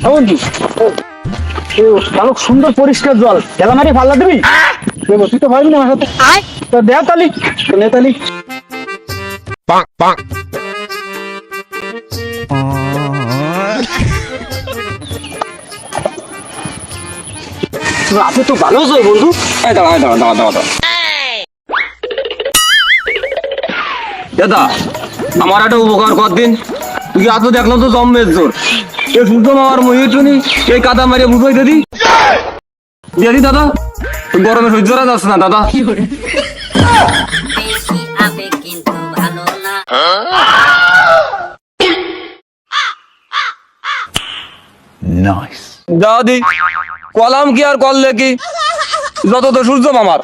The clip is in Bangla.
বন্ধু ভালো সুন্দর পরিষ্কার জল খেলা মারি ফাল্লা দিবি তুই তো পারবি না আমার সাথে তো দেয়া তালি নেতালি আপনি তো ভালো জয় বন্ধু দাঁড়া দাদা আমার একটা উপকার কর দিন তুই এত দেখলাম তো জম্মের জোর এ সূর্য মামার মহির টুনি এই কাদা মারিয়ে বুঝাই দিদি দিদি দাদা গরমে সহ্য করা যাচ্ছে না দাদা বেশি আবেগ কিন্তু ভালো না। দাদি কলাম কি আর করলে কি যত তো সূর্য মামার